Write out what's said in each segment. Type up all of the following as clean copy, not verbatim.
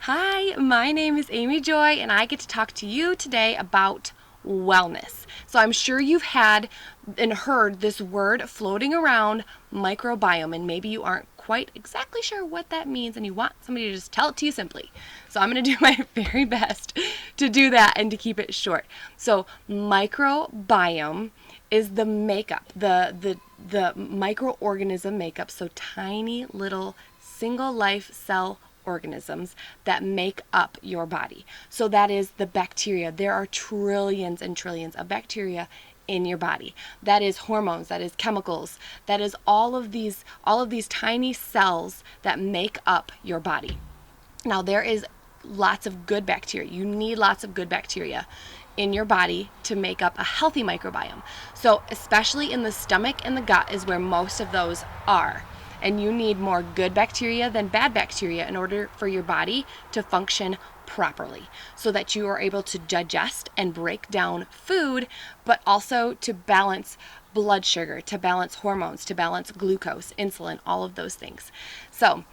Hi, my name is Amy Joy, and I get to talk to you today about wellness. So, I'm sure you've had and heard this word floating around, microbiome, and maybe you aren't quite exactly sure what that means and you want somebody to just tell it to you simply. So, I'm going to do my very best to do that and to keep it short. So, microbiome is the makeup, the microorganism makeup, so tiny little single life cell organisms that make up your body. So that is the bacteria. There are trillions and trillions of bacteria in your body. That is hormones, that is chemicals, that is all of these tiny cells that make up your body. Now there is lots of good bacteria. You need lots of good bacteria in your body to make up a healthy microbiome. So especially in the stomach and the gut is where most of those are. And you need more good bacteria than bad bacteria in order for your body to function properly so that you are able to digest and break down food, but also to balance blood sugar, to balance hormones, to balance glucose, insulin, all of those things. So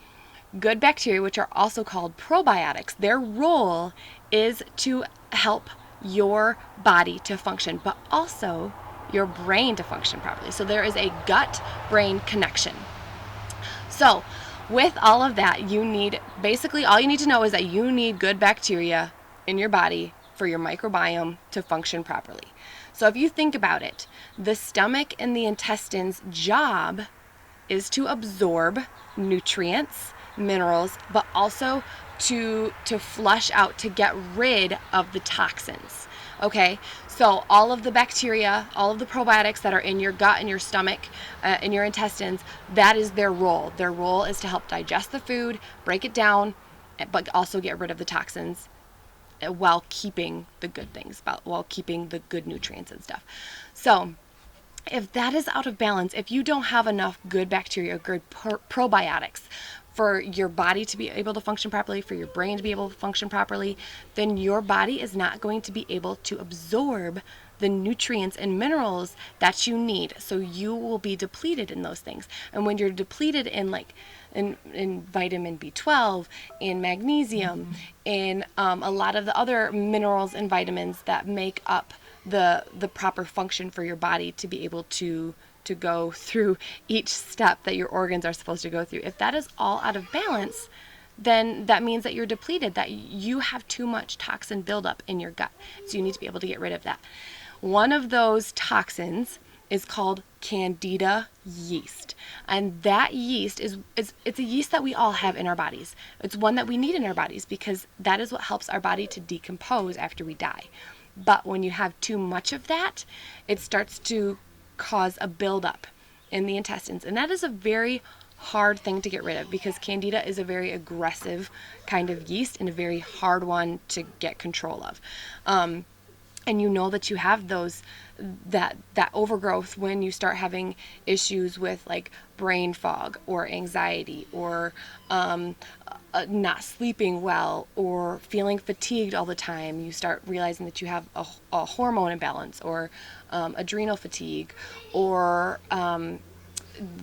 good bacteria, which are also called probiotics, their role is to help your body to function, but also your brain to function properly. So there is a gut-brain connection. So with all of that, basically all you need to know is that you need good bacteria in your body for your microbiome to function properly. So if you think about it, the stomach and the intestines' job is to absorb nutrients, minerals, but also to flush out, to get rid of the toxins. Okay, so all of the bacteria, all of the probiotics that are in your gut and your stomach, in your intestines, that is their role. Their role is to help digest the food, break it down, but also get rid of the toxins while keeping the good things, while keeping the good nutrients and stuff. So if that is out of balance, if you don't have enough good bacteria or good probiotics for your body to be able to function properly, for your brain to be able to function properly, then your body is not going to be able to absorb the nutrients and minerals that you need. So you will be depleted in those things. And when you're depleted in vitamin B12, in magnesium, in a lot of the other minerals and vitamins that make up the proper function for your body to be able to go through each step that your organs are supposed to go through. If that is all out of balance, then that means that you're depleted, that you have too much toxin buildup in your gut. So you need to be able to get rid of that. One of those toxins is called Candida yeast. And that yeast it's a yeast that we all have in our bodies. It's one that we need in our bodies because that is what helps our body to decompose after we die. But when you have too much of that, it starts to cause a buildup in the intestines. And that is a very hard thing to get rid of because Candida is a very aggressive kind of yeast and a very hard one to get control of. And you know that you have that overgrowth when you start having issues with like brain fog or anxiety or not sleeping well or feeling fatigued all the time. You start realizing that you have a hormone imbalance or adrenal fatigue, or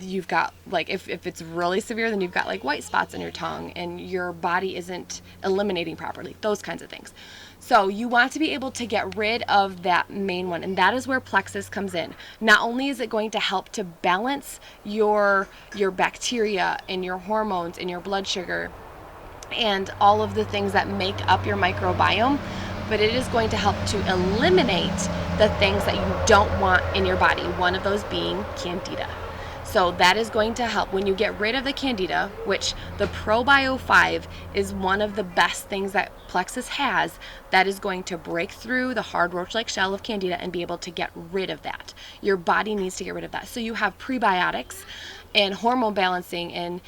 you've got like if it's really severe, then you've got like white spots on your tongue and your body isn't eliminating properly, those kinds of things. So you want to be able to get rid of that main one, and that is where plexus comes in. Not only is it going to help to balance your bacteria and your hormones and your blood sugar and all of the things that make up your microbiome, but it is going to help to eliminate the things that you don't want in your body, one of those being Candida. So that is going to help when you get rid of the Candida, which the Probio 5 is one of the best things that Plexus has, that is going to break through the hard roach-like shell of Candida and be able to get rid of that. Your body needs to get rid of that. So you have prebiotics and hormone balancing and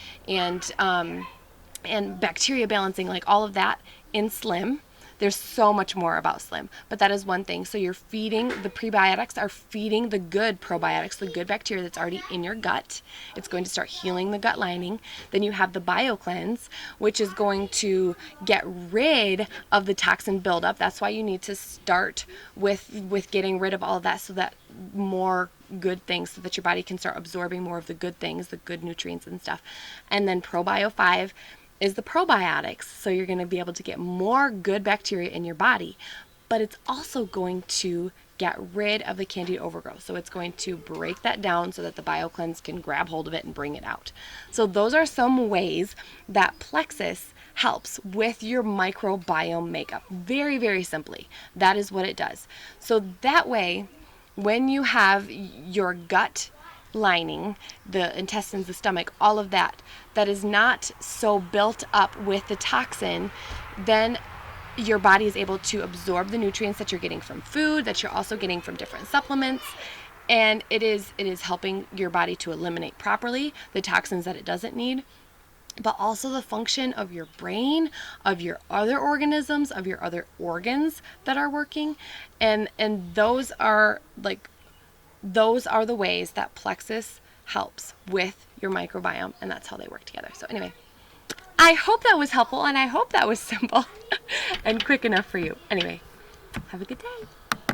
bacteria balancing, like all of that in Slim. There's so much more about Slim, but that is one thing. So you're feeding, the prebiotics are feeding the good probiotics, the good bacteria that's already in your gut. It's going to start healing the gut lining. Then you have the BioCleanse, which is going to get rid of the toxin buildup. That's why you need to start with getting rid of all of that, so that more good things, so that your body can start absorbing more of the good things, the good nutrients and stuff. And then Probio 5 is the probiotics. So you're going to be able to get more good bacteria in your body, but it's also going to get rid of the candida overgrowth. So it's going to break that down so that the BioCleanse can grab hold of it and bring it out. So those are some ways that plexus helps with your microbiome makeup. Very, very simply. That is what it does. So that way, when you have your gut lining, the intestines, the stomach, all of that, that is not so built up with the toxin, then your body is able to absorb the nutrients that you're getting from food, that you're also getting from different supplements, and it is helping your body to eliminate properly the toxins that it doesn't need, but also the function of your brain, of your other organisms, of your other organs that are working, and those are the ways that plexus helps with your microbiome, and that's how they work together. So anyway, I hope that was helpful, and I hope that was simple and quick enough for you. Anyway, have a good day.